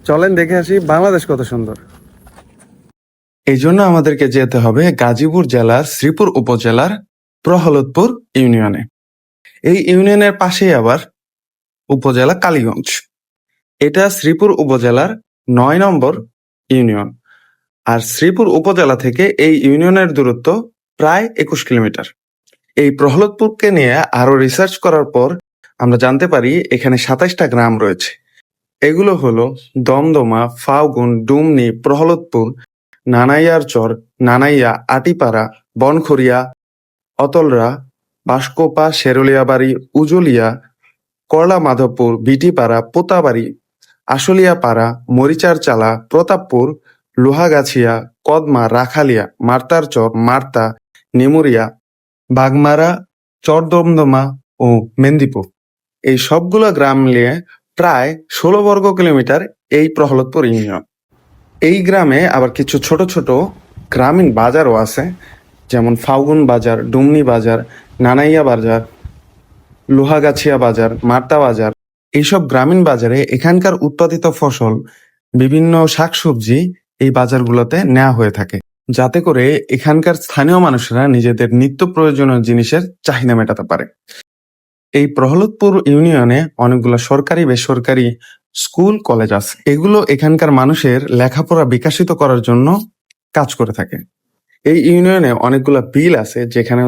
চলেন দেখে আসি বাংলাদেশ কত সুন্দর। এই জন্য আমাদেরকে যেতে হবে গাজীপুর জেলার শ্রীপুর উপজেলার প্রহ্লাদপুর ইউনিয়নে। এই ইউনিয়নের পাশেই আবার উপজেলা কালীগঞ্জ। এটা শ্রীপুর উপজেলার ৯ নম্বর ইউনিয়ন। আর শ্রীপুর উপজেলা থেকে এই ইউনিয়নের দূরত্ব প্রায় ২১ কিলোমিটার। এই প্রহ্লাদপুরকে নিয়ে আরো রিসার্চ করার পর আমরা জানতে পারি এখানে ২৭টা গ্রাম রয়েছে। এগুলো হলো দমদমা, ফাল্গুন, ডুমনি, প্রহ্লাদপুর, নানাইয়ারচর, নানাইয়া, আটিপাড়া, বনখড়িয়া, অতলরা, বাঁশকোপা, শেরুলিয়াবাড়ি, উজুলিয়া, করলা মাধবপুর, বিটিপাড়া, পোতাবাড়ি, আশুলিয়াপাড়া, মরিচারচালা, প্রতাপপুর, লোহাগাছিয়া, কদমা, রাখালিয়া, মার্তারচর, মার্তা, নিমুরিয়া, বাগমারা, চরদমদমা ও মেন্দিপুর। এই সবগুলো গ্রাম মিলিয়ে প্রায় ১৬ বর্গ কিলোমিটার এই প্রহ্লাদপুর ইউনিয়ন। এই গ্রামে আবার কিছু ছোট ছোট গ্রামীণ বাজারও আছে, যেমন ফাল্গুন বাজার, ডুমনি বাজার, নানাইয়া বাজার, লোহাগাছিয়া বাজার, মার্তা বাজার। এইসব গ্রামীণ বাজারে এখানকার উৎপাদিত ফসল, বিভিন্ন শাকসবজি এই বাজারগুলোতে নেওয়া হয়ে থাকে, যাতে করে এখানকার স্থানীয় মানুষেরা নিজেদের নিত্য প্রয়োজনীয় জিনিসের চাহিদা মেটাতে পারে। এই প্রহ্লাদপুর ইউনিয়নে অনেকগুলো সরকারি বেসরকারি স্কুল কলেজ আছে। এগুলো এখানকার মানুষের লেখাপড়া বিকশিত করার জন্য কাজ করে থাকে। এই ইউনিয়নে অনেকগুলো বিল আছে যেখানে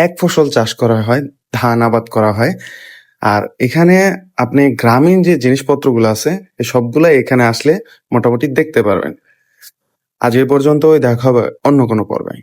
এক ফসল চাষ করা হয়, ধান আবাদ করা হয়। আর এখানে আপনি গ্রামীণ যে জিনিসপত্রগুলো আছে এই সবগুলাই এখানে আসলে মোটামুটি দেখতে পারবেন। আজ এই পর্যন্তই, দেখা হবে অন্য কোনো পর্বে।